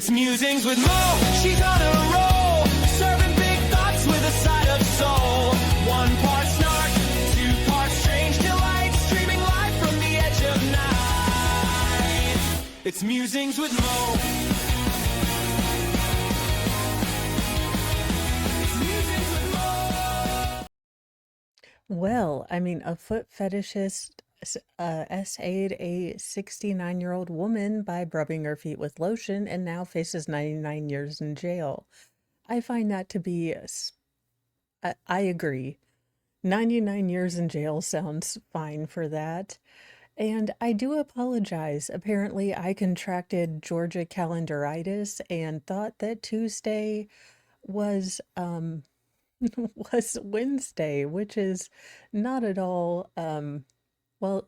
It's Musings with Mo. She's on a roll, serving big thoughts with a side of soul. One part snark, two parts strange delight, streaming live from the edge of night. It's Musings with Mo. It's Musings with Mo. Well, I mean, a foot fetishist essayed a 69-year-old woman by rubbing her feet with lotion and now faces 99 years in jail. I find that to be, I agree. 99 years in jail sounds fine for that. And I do apologize. Apparently, I contracted Georgia calendaritis and thought that Tuesday was was Wednesday, which is not at all well,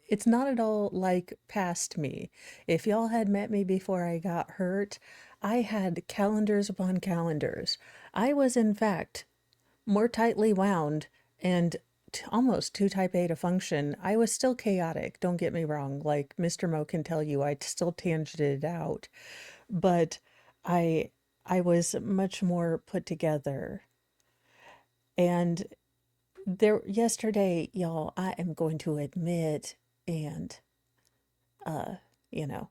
it's not at all like past me. If y'all had met me before I got hurt, I had calendars upon calendars. I was, in fact, more tightly wound and almost too type A to function. I was still chaotic, don't get me wrong. Like Mr. Mo can tell you, I still tangented it out. But I I was much more put together. And there yesterday, y'all, I am going to admit, and uh, you know,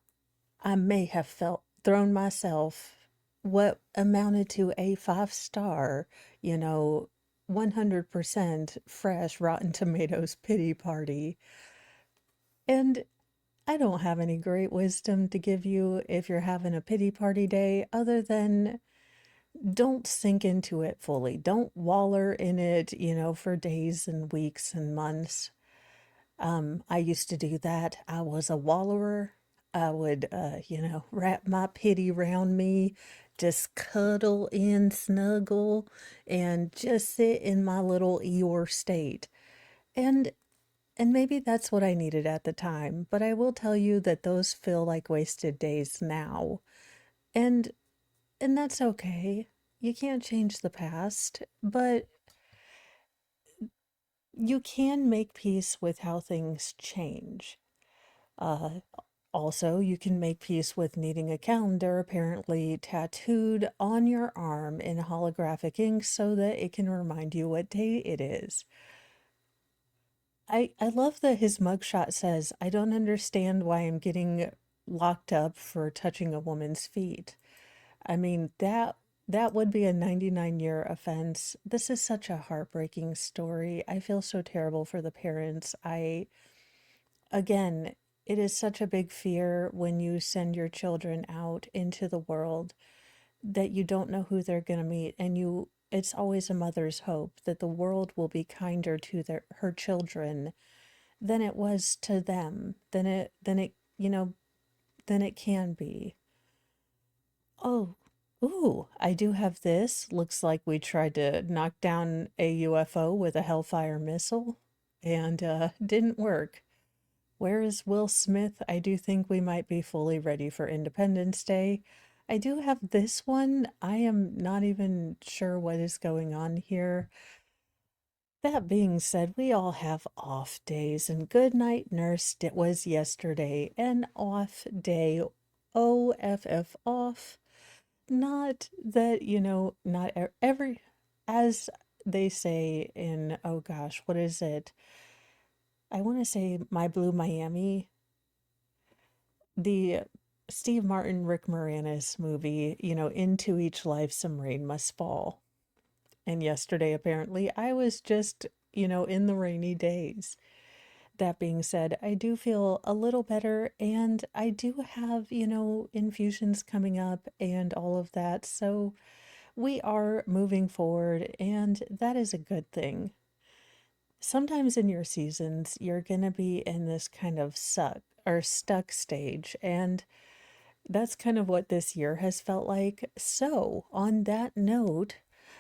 I may have felt thrown myself what amounted to a 5 star, you know, 100% fresh Rotten Tomatoes pity party. And I don't have any great wisdom to give you if you're having a pity party day, other than don't sink into it fully. Don't waller in it, for days and weeks and months. I used to do that. I was a wallower. I would, wrap my pity around me, just cuddle in, snuggle, and just sit in my little Eeyore state. And and maybe that's what I needed at the time, but I will tell you that those feel like wasted days now. And and that's okay. You can't change the past, but you can make peace with how things change. Uh, Also, you can make peace with needing a calendar apparently tattooed on your arm in holographic ink so that it can remind you what day it is. I love that his mugshot says, I don't understand why I'm getting locked up for touching a woman's feet. I mean, that would be a 99-year offense. This is such a heartbreaking story. I feel so terrible for the parents. Again, it is such a big fear when you send your children out into the world that you don't know who they're going to meet, and it's always a mother's hope that the world will be kinder to her children than it was to them, than it can be. Oh, ooh, I do have this. Looks like we tried to knock down a UFO with a Hellfire missile and didn't work. Where is Will Smith? I do think we might be fully ready for Independence Day. I do have this one. I am not even sure what is going on here. That being said, we all have off days, and good night, nurse. It was yesterday an off day. OFF off. Not that, not every, as they say in, oh gosh, what is it? I want to say My Blue Miami, the Steve Martin, Rick Moranis movie, into each life some rain must fall. And yesterday, apparently, I was just, in the rainy days. That being said, I do feel a little better and I do have, infusions coming up and all of that. So we are moving forward, and that is a good thing. Sometimes in your seasons, you're going to be in this kind of suck or stuck stage, and that's kind of what this year has felt like. So, on that note,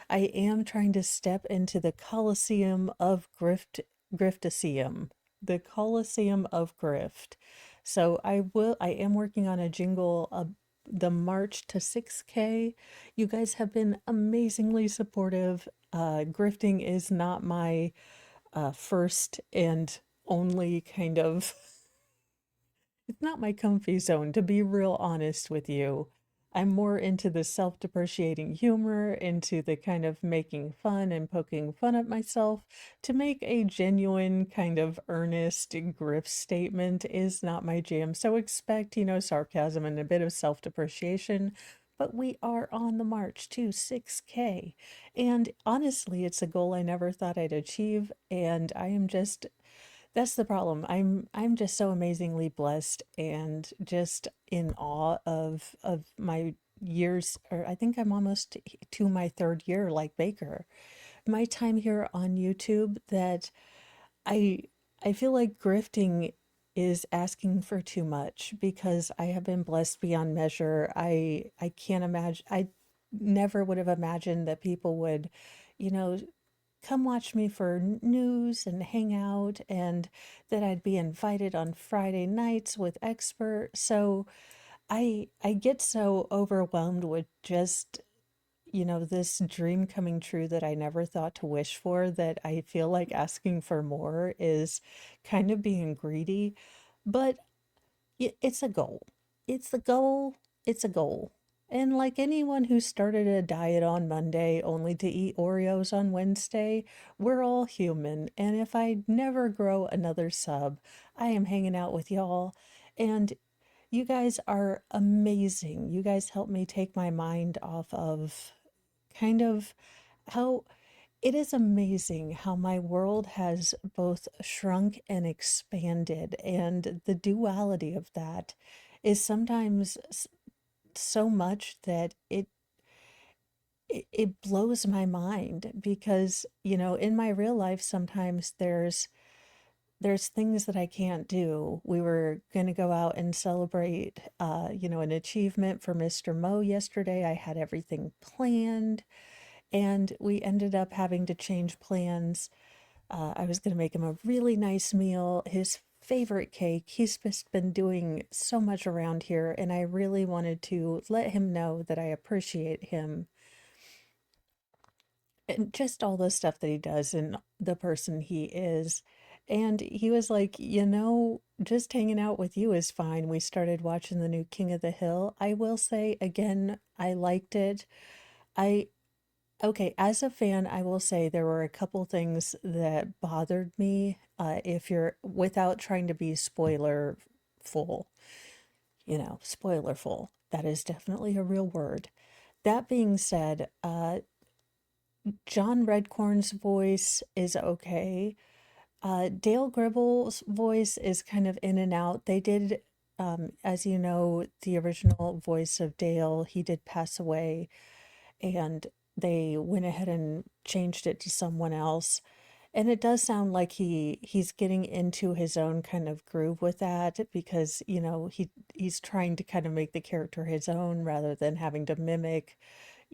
I am trying to step into the Colosseum of Griftaceum, the Colosseum of Grift. So I am working on a jingle, the March to 6K. You guys have been amazingly supportive. Grifting is not my first and only kind of, it's not my comfy zone, to be real honest with you. I'm more into the self-depreciating humor, into the kind of making fun and poking fun at myself. To make a genuine kind of earnest grift statement is not my jam. So expect, sarcasm and a bit of self-depreciation. But we are on the march to 6K. And honestly, it's a goal I never thought I'd achieve. And I am just that's the problem. I'm just so amazingly blessed and just in awe of my years, or I think I'm almost to my third year like Baker. My time here on YouTube that I I feel like grifting is asking for too much because I have been blessed beyond measure. I can't imagine I never would have imagined that people would, you know, come watch me for news and hang out, and that I'd be invited on Friday nights with experts. So I get so overwhelmed with just, this dream coming true that I never thought to wish for, that I feel like asking for more is kind of being greedy. But it's a goal. It's the goal. It's a goal. And like anyone who started a diet on Monday only to eat Oreos on Wednesday, we're all human. And if I never grow another sub, I am hanging out with y'all. And you guys are amazing. You guys help me take my mind off of kind of how it is amazing how my world has both shrunk and expanded, and the duality of that is sometimes so much that it blows my mind because, in my real life sometimes there's things that I can't do. We were going to go out and celebrate an achievement for Mr. Mo yesterday. I had everything planned and we ended up having to change plans. I was going to make him a really nice meal, his favorite cake. He's just been doing so much around here, and I really wanted to let him know that I appreciate him and just all the stuff that he does and the person he is. And he was like, just hanging out with you is fine. We started watching the new King of the Hill. I will say again, I liked it. I Okay, as a fan, I will say there were a couple things that bothered me. If you're without trying to be spoiler full, spoiler full. That is definitely a real word. That being said, John Redcorn's voice is okay. Dale Gribble's voice is kind of in and out. They did, as you know, the original voice of Dale, he did pass away, and they went ahead and changed it to someone else. And it does sound like he's getting into his own kind of groove with that because, he's trying to kind of make the character his own rather than having to mimic,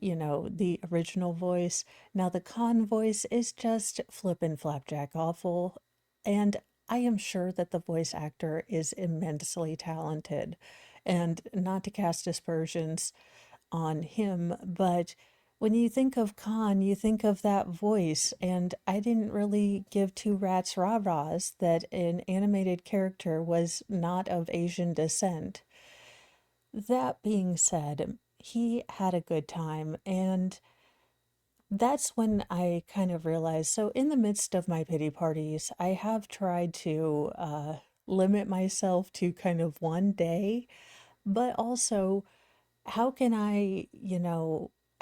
the original voice. Now the con voice is just flippin' flapjack awful. And I am sure that the voice actor is immensely talented. And not to cast aspersions on him, but when you think of Khan, you think of that voice, and I didn't really give two rats rah-rahs that an animated character was not of Asian descent. That being said, he had a good time, and that's when I kind of realized. So, in the midst of my pity parties, I have tried to limit myself to kind of one day, but also how can I,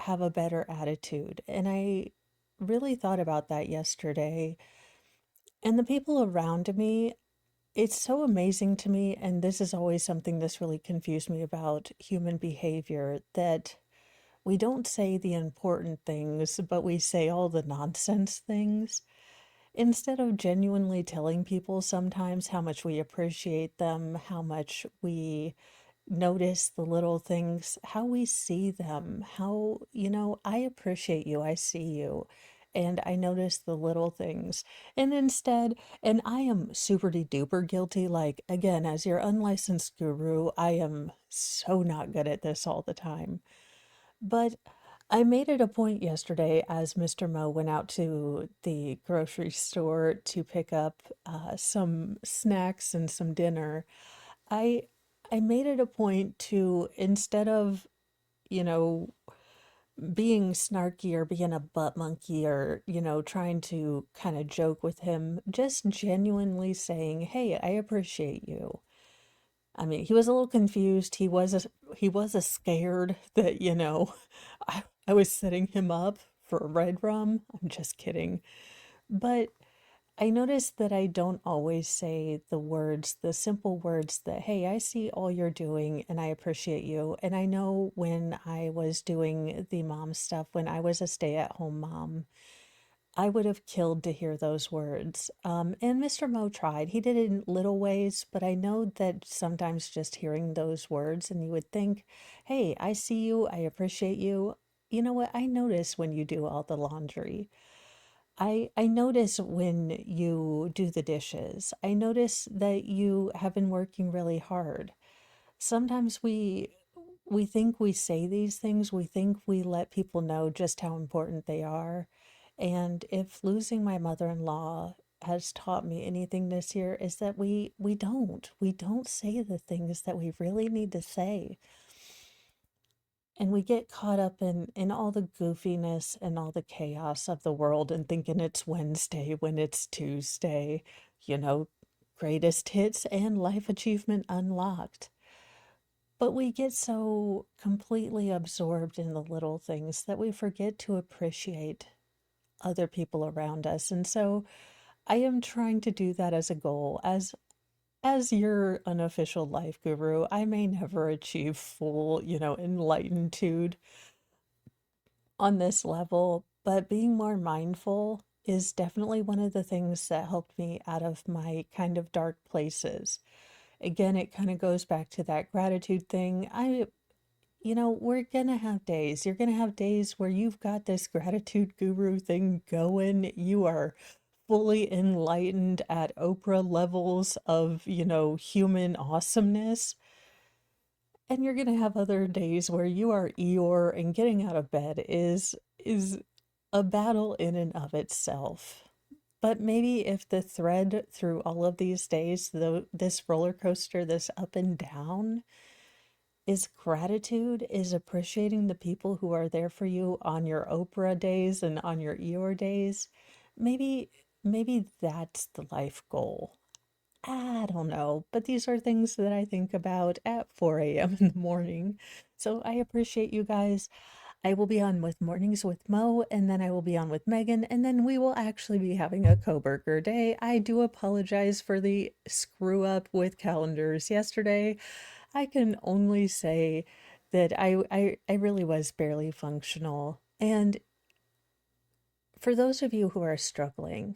have a better attitude? And I really thought about that yesterday. And the people around me, it's so amazing to me. And this is always something that's really confused me about human behavior, that we don't say the important things, but we say all the nonsense things. Instead of genuinely telling people sometimes how much we appreciate them, how much we notice the little things, how we see them, how, I appreciate you, I see you, and I notice the little things. And instead, and I am super duper guilty, like, again, as your unlicensed guru, I am so not good at this all the time. But I made it a point yesterday as Mr. Mo went out to the grocery store to pick up some snacks and some dinner. I I made it a point to, instead of being snarky or being a butt monkey or, trying to kind of joke with him, just genuinely saying, "Hey, I appreciate you." I mean, he was a little confused. He was a scared that, I was setting him up for a red rum. I'm just kidding. But I noticed that I don't always say the words, the simple words that, "Hey, I see all you're doing and I appreciate you." And I know when I was doing the mom stuff, when I was a stay-at-home mom, I would have killed to hear those words. And Mr. Mo tried. He did it in little ways, but I know that sometimes just hearing those words and you would think, "Hey, I see you, I appreciate you. You know what? I notice when you do all the laundry. I notice when you do the dishes. I notice that you have been working really hard." Sometimes we think we say these things, we think we let people know just how important they are. And if losing my mother-in-law has taught me anything this year is that we don't say the things that we really need to say. And we get caught up in all the goofiness and all the chaos of the world and thinking it's Wednesday when it's Tuesday, you know, greatest hits and life achievement unlocked. But we get so completely absorbed in the little things that we forget to appreciate other people around us. And so I am trying to do that as a goal. As your unofficial life guru, I may never achieve full, enlightened on this level, but being more mindful is definitely one of the things that helped me out of my kind of dark places. Again, it kind of goes back to that gratitude thing. We're gonna have days. You're gonna have days where you've got this gratitude guru thing going. You are fully enlightened at Oprah levels of, human awesomeness. And you're gonna have other days where you are Eeyore and getting out of bed is a battle in and of itself. But maybe if the thread through all of these days, though this roller coaster, this up and down, is gratitude, is appreciating the people who are there for you on your Oprah days and on your Eeyore days. Maybe that's the life goal. I don't know, but these are things that I think about at 4 a.m. in the morning. So I appreciate you guys. I will be on with Mornings with Mo, and then I will be on with Megan, and then we will actually be having a Coburger day. I do apologize for the screw up with calendars yesterday. I can only say that I really was barely functional. And for those of you who are struggling,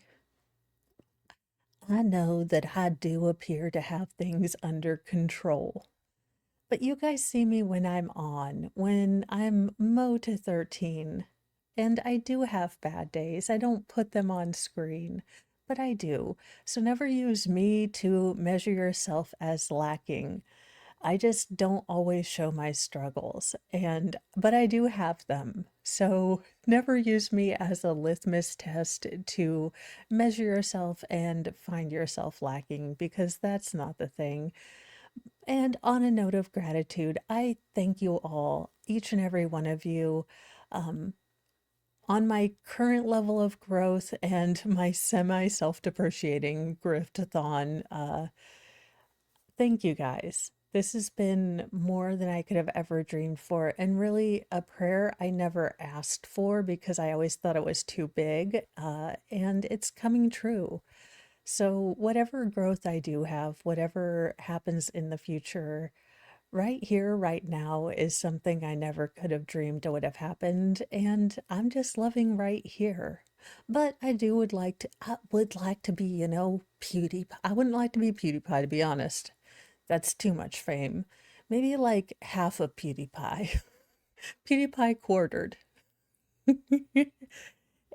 I know that I do appear to have things under control. But you guys see me when I'm on, when I'm Mo to 13. And I do have bad days. I don't put them on screen, but I do. So never use me to measure yourself as lacking. I just don't always show my struggles, but I do have them. So never use me as a litmus test to measure yourself and find yourself lacking because that's not the thing. And on a note of gratitude, I thank you all, each and every one of you, um, on my current level of growth and my semi self-depreciating griftathon. Thank you guys. This has been more than I could have ever dreamed for, and really a prayer I never asked for because I always thought it was too big, and it's coming true. So, whatever growth I do have, whatever happens in the future, right here, right now, is something I never could have dreamed would have happened, and I'm just loving right here. But I would like to be, PewDiePie. I wouldn't like to be PewDiePie, to be honest. That's too much fame. Maybe like half of PewDiePie. PewDiePie quartered.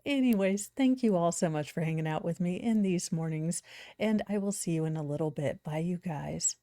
Anyways, thank you all so much for hanging out with me in these mornings, and I will see you in a little bit. Bye, you guys.